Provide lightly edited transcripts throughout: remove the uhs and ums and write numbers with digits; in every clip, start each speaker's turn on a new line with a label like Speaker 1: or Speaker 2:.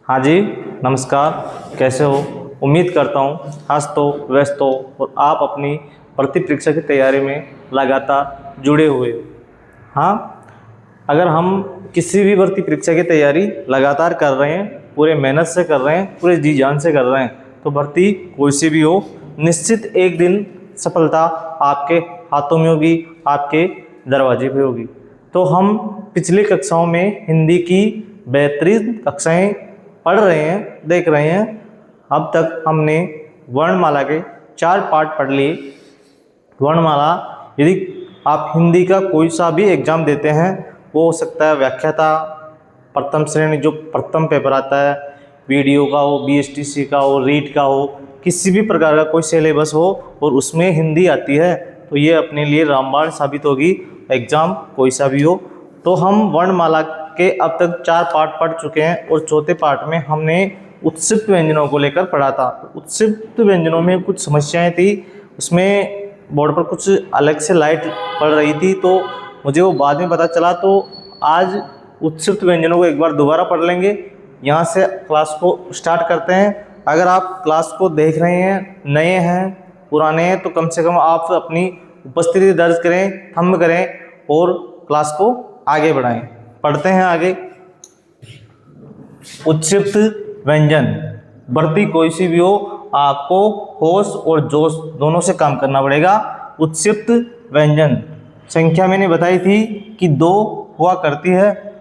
Speaker 1: हाँ जी, नमस्कार। कैसे हो? उम्मीद करता हूँ हस्त हो, व्यस्त हो और आप अपनी भर्ती परीक्षा की तैयारी में लगातार जुड़े हुए हो। हाँ, अगर हम किसी भी भर्ती परीक्षा की तैयारी लगातार कर रहे हैं, पूरे मेहनत से कर रहे हैं, पूरे जी जान से कर रहे हैं, तो भर्ती कोई सी भी हो, निश्चित एक दिन सफलता आपके हाथों में होगी, आपके दरवाजे पे होगी। तो हम पिछली कक्षाओं में हिंदी की बेहतरीन कक्षाएं पढ़ रहे हैं, देख रहे हैं। अब तक हमने वर्णमाला के 4 पार्ट पढ़ लिए। वर्णमाला, यदि आप हिंदी का कोई सा भी एग्जाम देते हैं, वो हो सकता है व्याख्याता, प्रथम श्रेणी जो प्रथम पेपर आता है, वीडियो का हो, बीएसटीसी का हो, रीट का हो, किसी भी प्रकार का कोई सिलेबस हो और उसमें हिंदी आती है, तो ये अपने लिए रामबाण साबित होगी, एग्जाम कोई सा भी हो। तो हम वर्णमाला के अब तक 4 पार्ट पढ़ चुके हैं और चौथे पार्ट में हमने उत्सिष्ट व्यंजनों को लेकर पढ़ा था। उत्सिष्ट व्यंजनों में कुछ समस्याएं थी, उसमें बोर्ड पर कुछ अलग से लाइट पड़ रही थी, तो मुझे वो बाद में पता चला। तो आज उत्सिष्ट व्यंजनों को एक बार दोबारा पढ़ लेंगे। यहाँ से क्लास को स्टार्ट करते हैं। अगर आप क्लास को देख रहे हैं, नए हैं, पुराने हैं, तो कम से कम आप अपनी उपस्थिति दर्ज करें, थंब करें और क्लास को आगे बढ़ाएं। पढ़ते हैं आगे। उत्क्षिप्त व्यंजन, भर्ती कोई सी भी हो, आपको होश और जोश दोनों से काम करना पड़ेगा। उत्क्षिप्त व्यंजन संख्या मैंने बताई थी कि 2 हुआ करती है।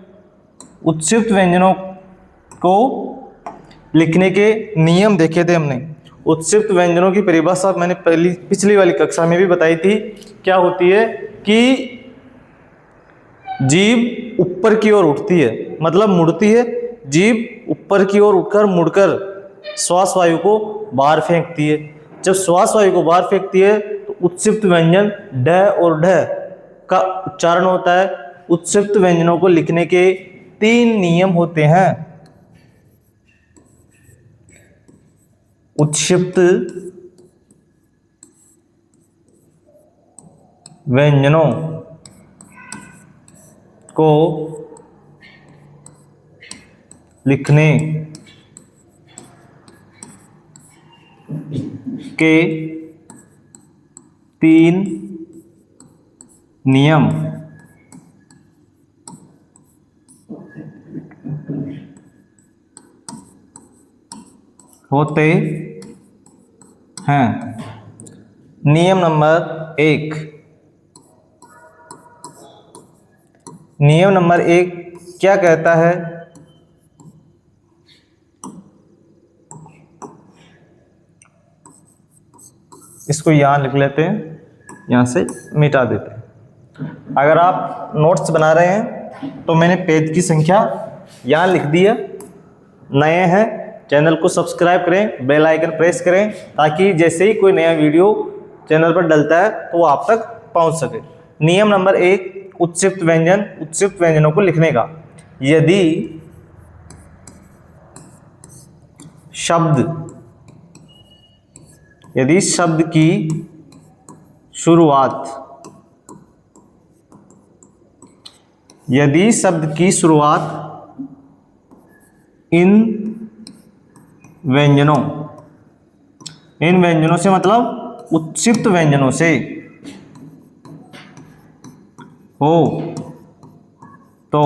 Speaker 1: उत्क्षिप्त व्यंजनों को लिखने के नियम देखे थे हमने। उत्क्षिप्त व्यंजनों की परिभाषा मैंने पिछली वाली कक्षा में भी बताई थी। क्या होती है कि जीभ ऊपर की ओर उठती है, मतलब मुड़ती है। जीभ ऊपर की ओर उठकर मुड़कर श्वास वायु को बाहर फेंकती है। जब श्वास वायु को बाहर फेंकती है तो उत्क्षिप्त व्यंजन ढ और ढ का उच्चारण होता है। उत्क्षिप्त व्यंजनों को लिखने के 3 नियम होते हैं। उत्क्षिप्त व्यंजनों को लिखने के 3 नियम होते हैं। नियम नंबर 1। नियम नंबर 1 क्या कहता है? इसको यहाँ लिख लेते हैं, यहाँ से मिटा देते हैं। अगर आप नोट्स बना रहे हैं तो मैंने पेज की संख्या यहाँ लिख दी है। नए हैं, चैनल को सब्सक्राइब करें, बेल आइकन प्रेस करें, ताकि जैसे ही कोई नया वीडियो चैनल पर डलता है तो वो आप तक पहुँच सके। नियम नंबर 1, उत्क्षिप्त व्यंजन, उत्क्षिप्त व्यंजनों को लिखने का। यदि शब्द की शुरुआत इन व्यंजनों से मतलब उत्क्षिप्त व्यंजनों से हो तो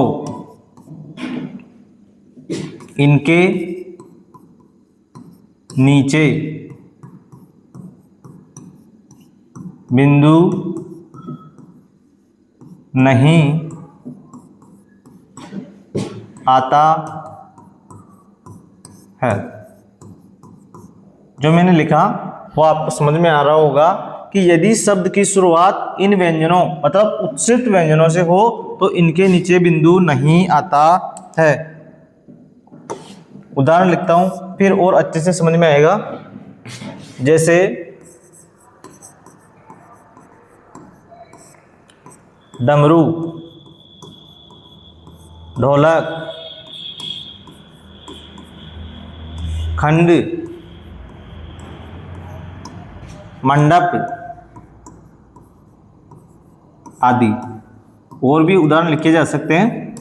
Speaker 1: इनके नीचे बिंदु नहीं आता है। जो मैंने लिखा वो आपको समझ में आ रहा होगा कि यदि शब्द की शुरुआत इन व्यंजनों मतलब उत्क्षिप्त व्यंजनों से हो तो इनके नीचे बिंदु नहीं आता है। उदाहरण लिखता हूं, फिर और अच्छे से समझ में आएगा। जैसे डमरू, ढोलक, खंड, मंडप आदि। और भी उदाहरण लिखे जा सकते हैं।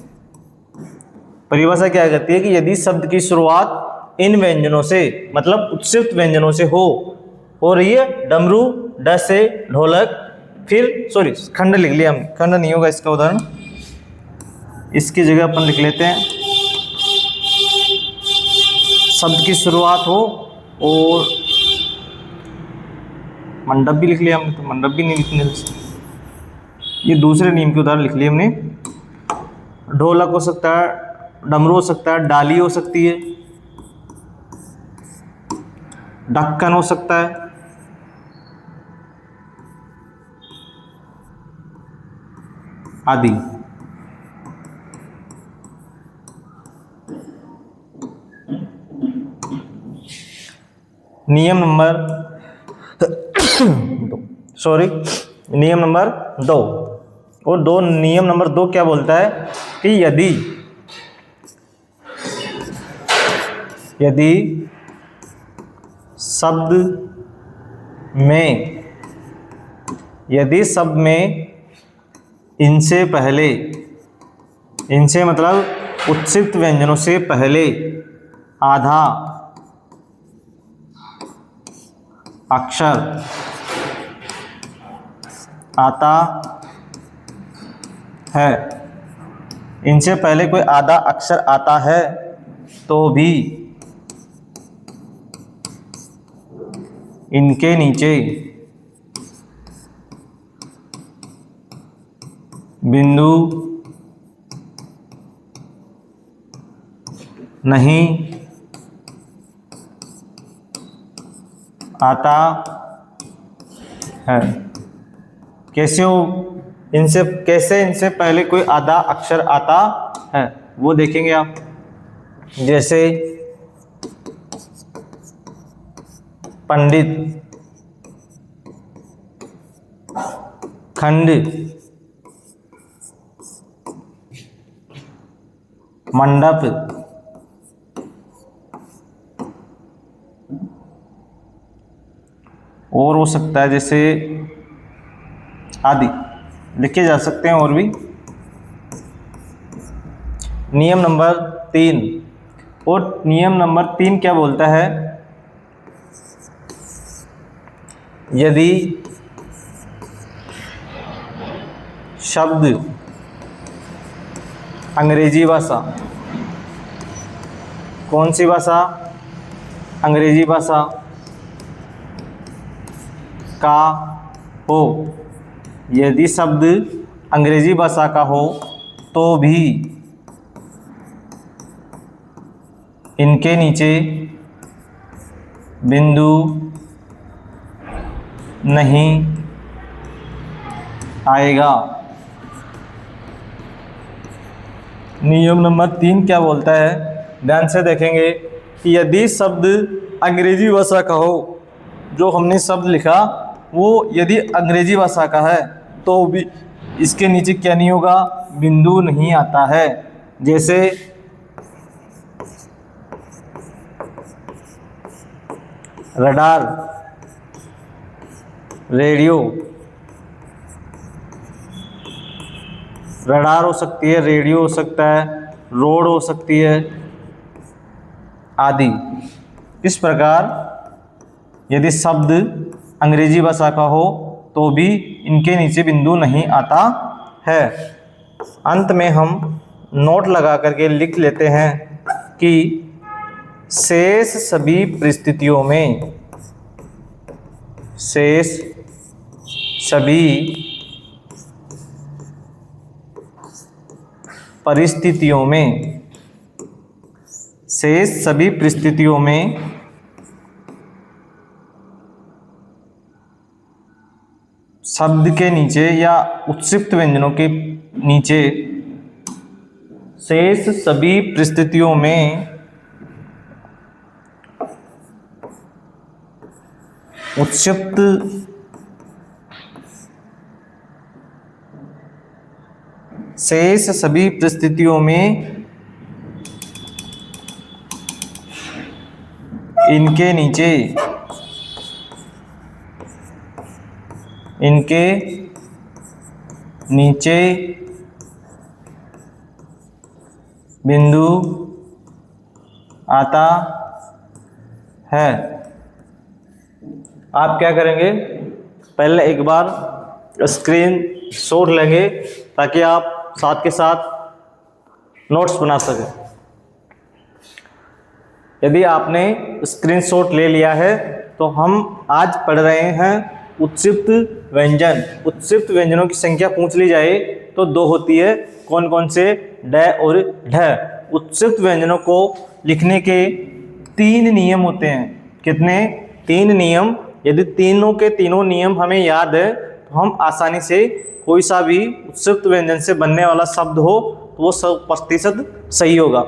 Speaker 1: परिभाषा क्या कहती है कि यदि शब्द की शुरुआत इन व्यंजनों से मतलब उत्सित व्यंजनों से हो रही है, डमरू, ड से ढोलक, फिर सॉरी खंड लिख लिया हमने, खंड नहीं होगा इसका उदाहरण, इसकी जगह अपन लिख लेते हैं शब्द की शुरुआत हो और मंडप भी लिख लिया हमने, तो मंडप भी नहीं लिखने, ये दूसरे नियम के उदाहरण लिख लिए हमने। ढोलक हो सकता है, डमरू हो सकता है, डाली हो सकती है, ढक्कन हो सकता है, आदि। नियम नंबर नियम नंबर 2 और नियम नंबर 2 क्या बोलता है कि यदि शब्द में इनसे पहले, इनसे मतलब उत्सित व्यंजनों से पहले आधा अक्षर आता है, इनसे पहले कोई आधा अक्षर आता है तो भी इनके नीचे बिंदु नहीं आता है। कैसे इनसे पहले कोई आधा अक्षर आता है वो देखेंगे आप। जैसे पंडित, खंड, मंडप, और हो सकता है जैसे आदि लिखे जा सकते हैं और भी। नियम नंबर 3 और नियम नंबर 3 क्या बोलता है, यदि शब्द अंग्रेजी भाषा, कौन सी भाषा, अंग्रेजी भाषा का हो, यदि शब्द अंग्रेजी भाषा का हो तो भी इनके नीचे बिंदु नहीं आएगा। नियम नंबर 3 क्या बोलता है, ध्यान से देखेंगे कि यदि शब्द अंग्रेजी भाषा का हो, जो हमने शब्द लिखा वो यदि अंग्रेजी भाषा का है तो भी इसके नीचे क्या नहीं होगा, बिंदु नहीं आता है। जैसे रडार, रेडियो, रडार हो सकती है, रेडियो हो सकता है, रोड हो सकती है आदि। इस प्रकार यदि शब्द अंग्रेजी भाषा का हो तो भी इनके नीचे बिंदु नहीं आता है। अंत में हम नोट लगा करके लिख लेते हैं कि शेष सभी परिस्थितियों में, शेष सभी परिस्थितियों में, शेष सभी परिस्थितियों में शब्द के नीचे या उत्सिक्त व्यंजनों के नीचे, शेष सभी परिस्थितियों में उत्सिक्त शेष सभी परिस्थितियों में इनके नीचे बिंदु आता है। आप क्या करेंगे, पहले एक बार स्क्रीन शॉट लेंगे ताकि आप साथ के साथ नोट्स बना सकें। यदि आपने स्क्रीनशॉट ले लिया है तो हम आज पढ़ रहे हैं उत्क्षिप्त व्यंजन। उत्क्षिप्त व्यंजनों की संख्या पूछ ली जाए तो 2 होती है। कौन कौन से? ड और ढ। उत्क्षिप्त व्यंजनों को लिखने के 3 नियम होते हैं। कितने? 3 नियम। यदि तीनों के तीनों नियम हमें याद है तो हम आसानी से कोई सा भी उत्क्षिप्त व्यंजन से बनने वाला शब्द हो तो वो 100% सही होगा।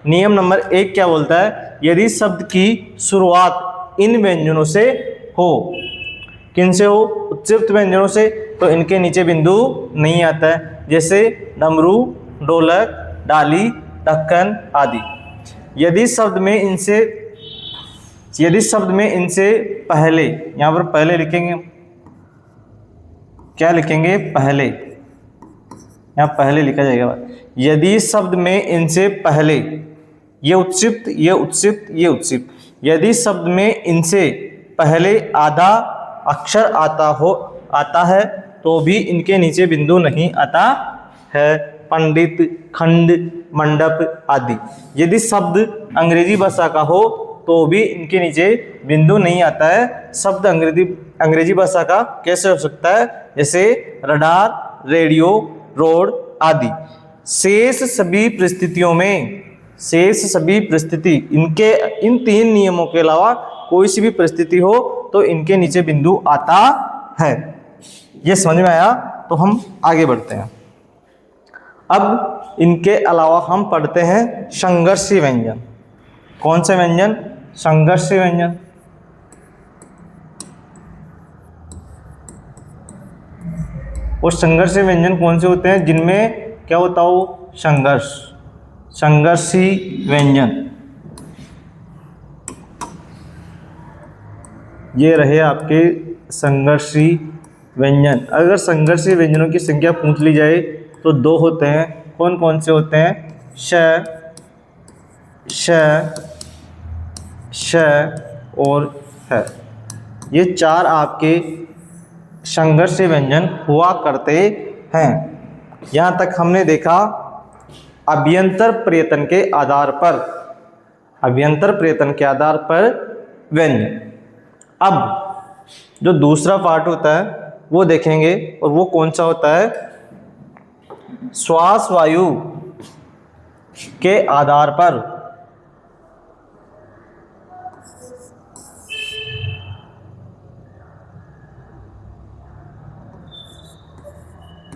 Speaker 1: नियम नंबर 1 क्या बोलता है? यदि शब्द की शुरुआत इन व्यंजनों से हो। किन से हो? उत्क्षिप्त व्यंजनों से। तो इनके नीचे बिंदु नहीं आता है, जैसे डमरू, ढोलक, डाली, ढक्कन आदि। यदि शब्द में इनसे पहले, यहाँ पर पहले लिखेंगे, क्या लिखेंगे? पहले, यहाँ पहले लिखा जाएगा। यदि शब्द में इनसे पहले, ये उत्क्षिप्त, ये उत्क्षिप्त, ये उत्क्षिप्त, यदि शब्द में इनसे पहले आधा अक्षर आता है तो भी इनके नीचे बिंदु नहीं आता है। पंडित, खंड, मंडप आदि। यदि शब्द अंग्रेजी भाषा का हो तो भी इनके नीचे बिंदु नहीं आता है। शब्द अंग्रेजी भाषा का कैसे हो सकता है? जैसे रडार, रेडियो, रोड आदि। शेष सभी परिस्थिति इन 3 नियमों के अलावा कोई सी भी परिस्थिति हो तो इनके नीचे बिंदु आता है। ये समझ में आया? तो हम आगे बढ़ते हैं। अब इनके अलावा हम पढ़ते हैं संघर्षी व्यंजन। कौन से व्यंजन? संघर्षी व्यंजन। और संघर्षी व्यंजन कौन से होते हैं? जिनमें क्या होता हो? संघर्ष। संघर्षी व्यंजन ये रहे आपके संघर्षी व्यंजन। अगर संघर्षी व्यंजनों की संख्या पूछ ली जाए तो 2 होते हैं। कौन कौन से होते हैं? श, श, श और ह। ये 4 आपके संघर्षी व्यंजन हुआ करते हैं। यहाँ तक हमने देखा अभ्यंतर प्रयत्न के आधार पर व्यंजन। अब जो दूसरा पार्ट होता है वो देखेंगे, और वो कौन सा होता है? श्वास वायु के आधार पर।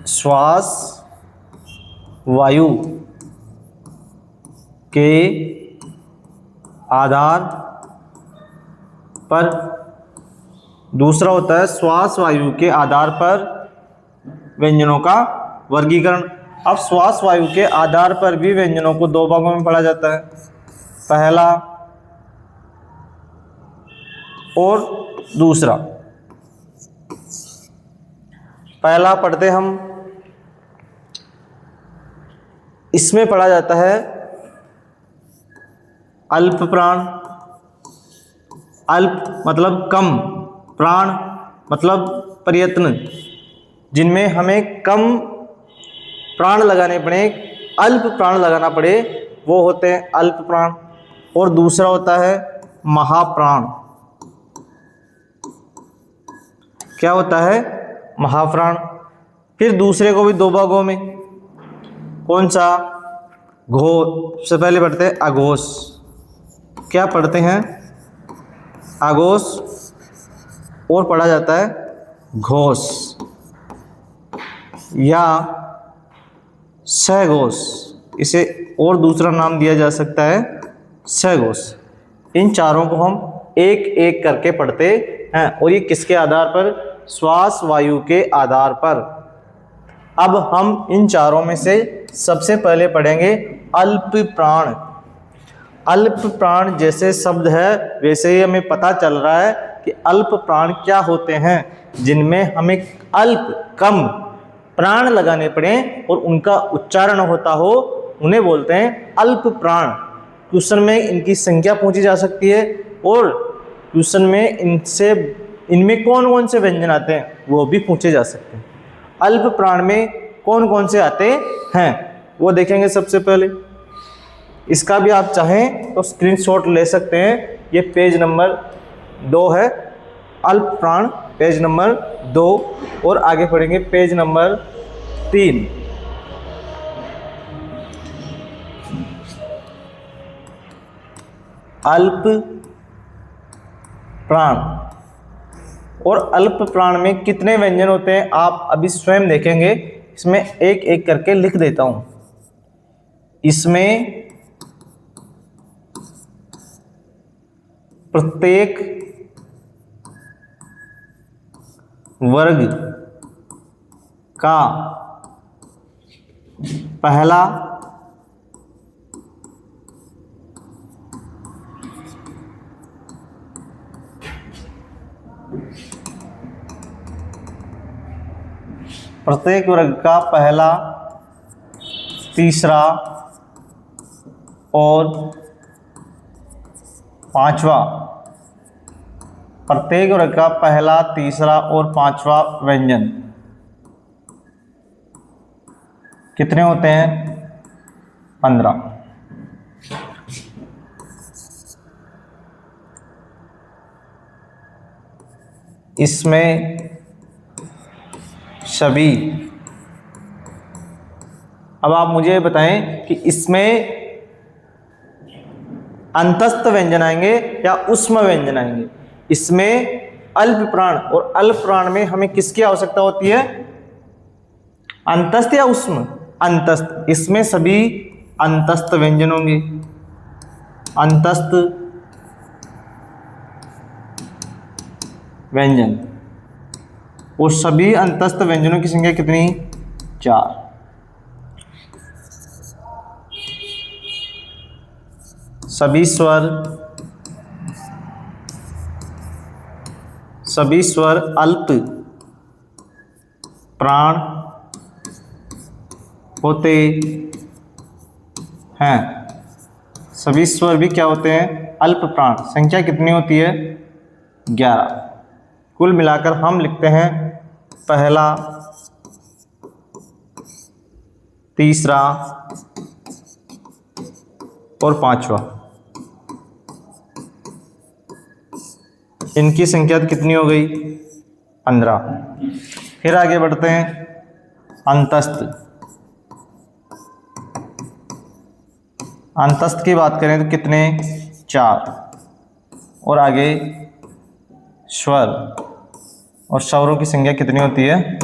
Speaker 1: श्वास वायु के आधार पर। दूसरा होता है श्वास वायु के आधार पर व्यंजनों का वर्गीकरण। अब श्वास वायु के आधार पर भी व्यंजनों को 2 भागों में पढ़ा जाता है। पहला और दूसरा। पहला पढ़ते हम, इसमें पढ़ा जाता है अल्प प्राण। अल्प मतलब कम, प्राण मतलब प्रयत्न, जिनमें हमें कम प्राण लगाने पड़े, अल्प प्राण लगाना पड़े, वो होते हैं अल्प प्राण। और दूसरा होता है महाप्राण। क्या होता है? महाप्राण। फिर दूसरे को भी 2 भागों में। कौन सा? घोष। सबसे पहले पढ़ते हैं अघोष। क्या पढ़ते हैं? अघोष। और पढ़ा जाता है घोष या सघोष। इसे और दूसरा नाम दिया जा सकता है सघोष। इन चारों को हम एक एक करके पढ़ते हैं। और ये किसके आधार पर? श्वास वायु के आधार पर। अब हम इन चारों में से सबसे पहले पढ़ेंगे अल्प प्राण। अल्प प्राण जैसे शब्द है वैसे ही हमें पता चल रहा है कि अल्प प्राण क्या होते हैं, जिनमें हमें अल्प कम प्राण लगाने पड़े और उनका उच्चारण होता हो, उन्हें बोलते हैं अल्प प्राण। क्वेश्चन में इनकी संख्या पूछी जा सकती है और क्वेश्चन में इनमें कौन कौन से व्यंजन आते हैं वो भी पूछे जा सकते हैं। अल्प प्राण में कौन कौन से आते हैं वो देखेंगे सबसे पहले। इसका भी आप चाहें तो स्क्रीनशॉट ले सकते हैं। ये पेज नंबर 2 है, अल्प प्राण पेज नंबर 2, और आगे पढ़ेंगे पेज नंबर 3। अल्प प्राण, और अल्प प्राण में कितने व्यंजन होते हैं आप अभी स्वयं देखेंगे। इसमें एक एक करके लिख देता हूं। इसमें प्रत्येक वर्ग का पहला प्रत्येक वर्ग का पहला, तीसरा और पांचवा, प्रत्येक वर्ग का पहला, तीसरा और पांचवा व्यंजन कितने होते हैं? 15। इसमें सभी, अब आप मुझे बताएं कि इसमें अंतस्थ व्यंजन आएंगे या उष्म व्यंजन आएंगे। इसमें अल्प प्राण और अल्प प्राण में हमें किसकी आवश्यकता होती है? अंतस्थ या उष्म? अंतस्थ। इसमें सभी अंतस्थ व्यंजन होंगे। अंतस्थ व्यंजन, और सभी अंतस्थ व्यंजनों की संख्या कितनी? 4। सभी स्वर अल्प प्राण होते हैं। सभी स्वर भी क्या होते हैं? अल्प प्राण। संख्या कितनी होती है? 11। कुल मिलाकर हम लिखते हैं पहला, तीसरा और पांचवा। इनकी संख्या कितनी हो गई? 15। फिर आगे बढ़ते हैं अंतस्थ। अंतस्थ की बात करें तो कितने? 4। और आगे स्वर, और स्वरों की संख्या कितनी होती है?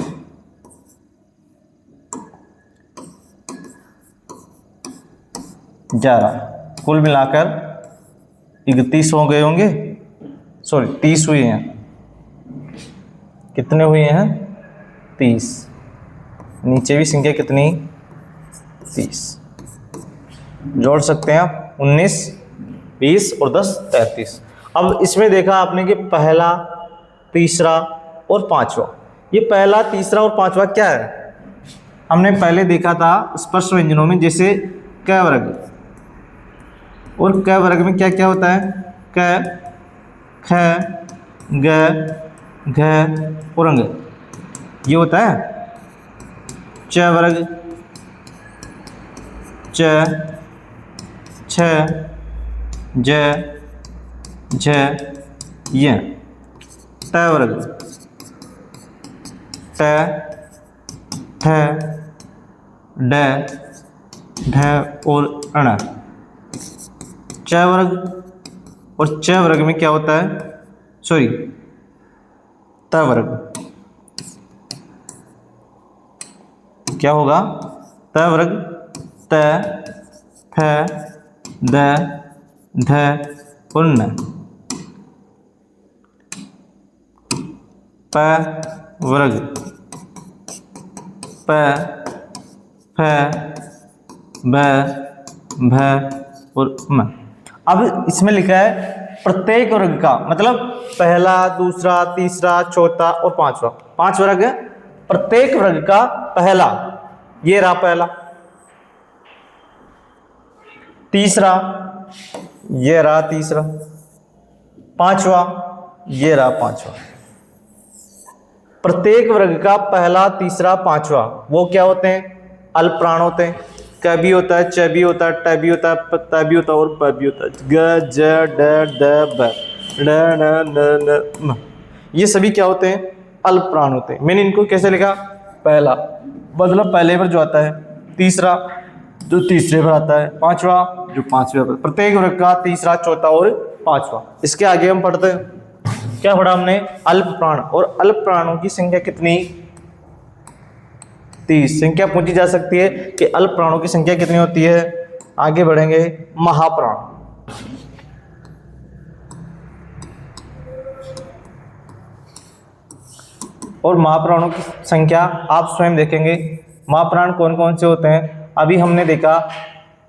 Speaker 1: 11। कुल मिलाकर 31 हो गए होंगे, सॉरी 30 हुए हैं। कितने हुए हैं? 30। नीचे भी संख्या कितनी? 30। जोड़ सकते हैं आप 19, 20 और 10 33। अब इसमें देखा आपने कि पहला, तीसरा और पांचवा। ये पहला, तीसरा और पांचवा क्या है? हमने पहले देखा था स्पर्श व्यंजनों में, जैसे क वर्ग, और क वर्ग में क्या क्या होता है? क, ख, ग, घ और अंग, ये होता है। च वर्ग, च, छ, ज, झ, य। ट वर्ग, ट, ठ, ड, ढ और अण। च वर्ग, और च वर्ग में क्या होता है? सॉरी, त वर्ग क्या होगा? त वर्ग, त, थ, द, ध और न। प वर्ग, प, फ, ब, भ और म। अब इसमें लिखा है प्रत्येक वर्ग का, मतलब पहला, दूसरा, तीसरा, चौथा और पांचवा। 5 वर्ग है। प्रत्येक वर्ग का पहला, ये रहा पहला, तीसरा ये रहा तीसरा, पांचवा ये रहा पांचवा। प्रत्येक वर्ग का पहला, तीसरा, पांचवा वो क्या होते हैं? अल्प प्राण होते हैं। क भी होता है, च भी होता है, ट भी होता है, त भी होता है और प भी होता है। ग, ज, ड, ड, ब, ड, न, न, म। ये सभी क्या होते हैं? अल्प प्राण होते हैं। मैंने इनको कैसे लिखा? पहला मतलब पहले पर जो आता है, तीसरा जो तीसरे पर आता है, पांचवा जो पांचवे पर। प्रत्येक वर्ग का तीसरा, चौथा और पांचवा। इसके आगे हम पढ़ते हैं, क्या पढ़ा हमने? अल्प प्राण। और अल्प प्राणों की संख्या कितनी? 30। संख्या पूछी जा सकती है कि अल्प प्राणों की संख्या कितनी होती है। आगे बढ़ेंगे, महाप्राण। और महाप्राणों की संख्या आप स्वयं देखेंगे। महाप्राण कौन कौन से होते हैं? अभी हमने देखा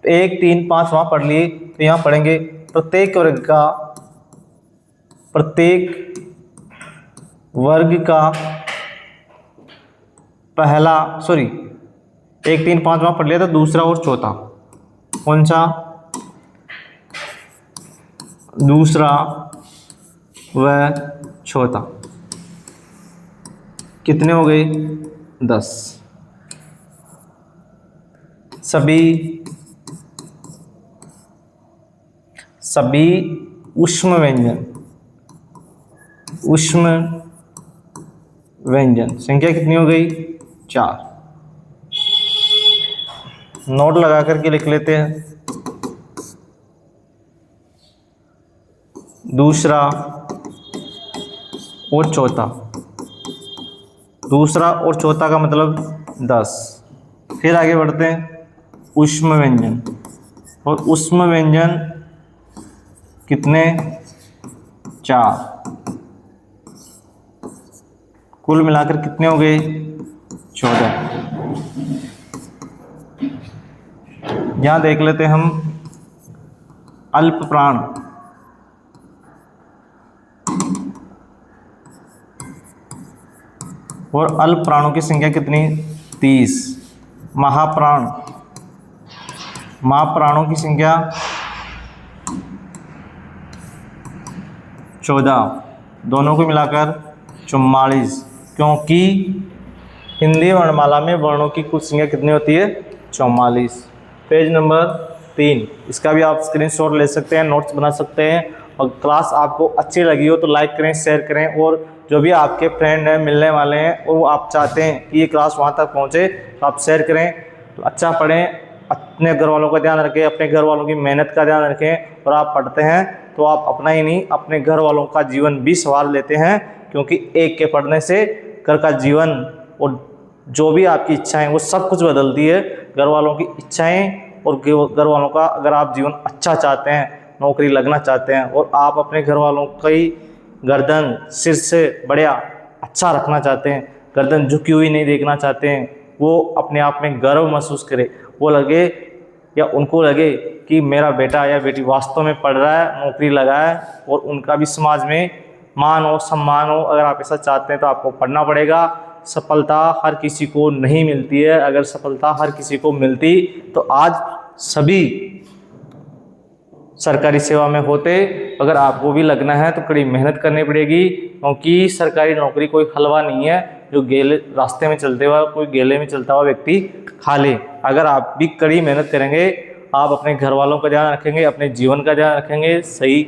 Speaker 1: 1, 3, 5 वहां पढ़ लिए, तो यहां पढ़ेंगे प्रत्येक वर्ग का पहला, 1, 3, 5 वहां पढ़ लिया, तो दूसरा और चौथा। कौन सा? दूसरा व चौथा। कितने हो गए? 10। सभी ऊष्म व्यंजन संख्या कितनी हो गई? 4। नोट लगा करके लिख लेते हैं। दूसरा और चौथा, दूसरा और चौथा का मतलब 10। फिर आगे बढ़ते हैं, ऊष्म व्यंजन। और ऊष्म व्यंजन कितने? 4। कुल मिलाकर कितने हो गए? 14। यहां देख लेते हैं हम अल्प प्राण। और अल्प प्राणों की संख्या कितनी? 30। महाप्राणों की संख्या 14, दोनों को मिलाकर 44। क्योंकि हिंदी वर्णमाला में वर्णों की कुल संख्या कितनी होती है? 44। Page number 3। इसका भी आप स्क्रीनशॉट ले सकते हैं, नोट्स बना सकते हैं। और क्लास आपको अच्छी लगी हो तो लाइक करें, शेयर करें। और जो भी आपके फ्रेंड हैं, मिलने वाले हैं, और वो आप चाहते हैं कि ये क्लास वहाँ तक पहुँचे, तो आप शेयर करें। तो अच्छा पढ़ें, अपने घर वालों का ध्यान रखें, अपने घर वालों की मेहनत का ध्यान रखें। और आप पढ़ते हैं तो आप अपना ही नहीं, अपने घर वालों का जीवन भी संवार लेते हैं। क्योंकि एक के पढ़ने से घर का जीवन और जो भी आपकी इच्छाएं वो सब कुछ बदलती है। घर वालों की इच्छाएं और घर वालों का, अगर आप जीवन अच्छा चाहते हैं, नौकरी लगना चाहते हैं, और आप अपने घर वालों की गर्दन सिर से बढ़िया अच्छा रखना चाहते हैं, गर्दन झुकी हुई नहीं देखना चाहते हैं, वो अपने आप में गर्व महसूस करे, वो लगे या उनको लगे कि मेरा बेटा या बेटी वास्तव में पढ़ रहा है, नौकरी लगा है, और उनका भी समाज में मान हो, सम्मान हो। अगर आप ऐसा चाहते हैं तो आपको पढ़ना पड़ेगा। सफलता हर किसी को नहीं मिलती है। अगर सफलता हर किसी को मिलती तो आज सभी सरकारी सेवा में होते। अगर आपको भी लगना है तो कड़ी मेहनत करनी पड़ेगी, क्योंकि सरकारी नौकरी कोई हलवा नहीं है जो गेले रास्ते में चलते हुआ, कोई गेले में चलता हुआ व्यक्ति खा ले। अगर आप भी कड़ी मेहनत करेंगे, आप अपने घर वालों का ध्यान रखेंगे, अपने जीवन का ध्यान रखेंगे, सही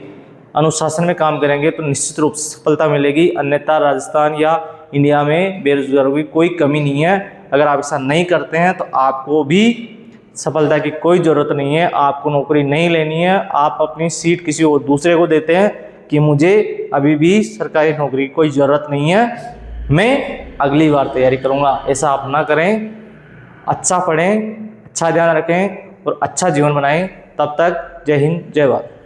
Speaker 1: अनुशासन में काम करेंगे, तो निश्चित रूप से सफलता मिलेगी। अन्यथा राजस्थान या इंडिया में बेरोजगारों की कोई कमी नहीं है। अगर आप ऐसा नहीं करते हैं तो आपको भी सफलता की कोई ज़रूरत नहीं है। आपको नौकरी नहीं लेनी है। आप अपनी सीट किसी और दूसरे को देते हैं कि मुझे अभी भी सरकारी नौकरी की कोई ज़रूरत नहीं है, मैं अगली बार तैयारी करूँगा। ऐसा आप ना करें। अच्छा पढ़ें, अच्छा ध्यान रखें और अच्छा जीवन बनाएं। तब तक जय हिंद, जय भारत।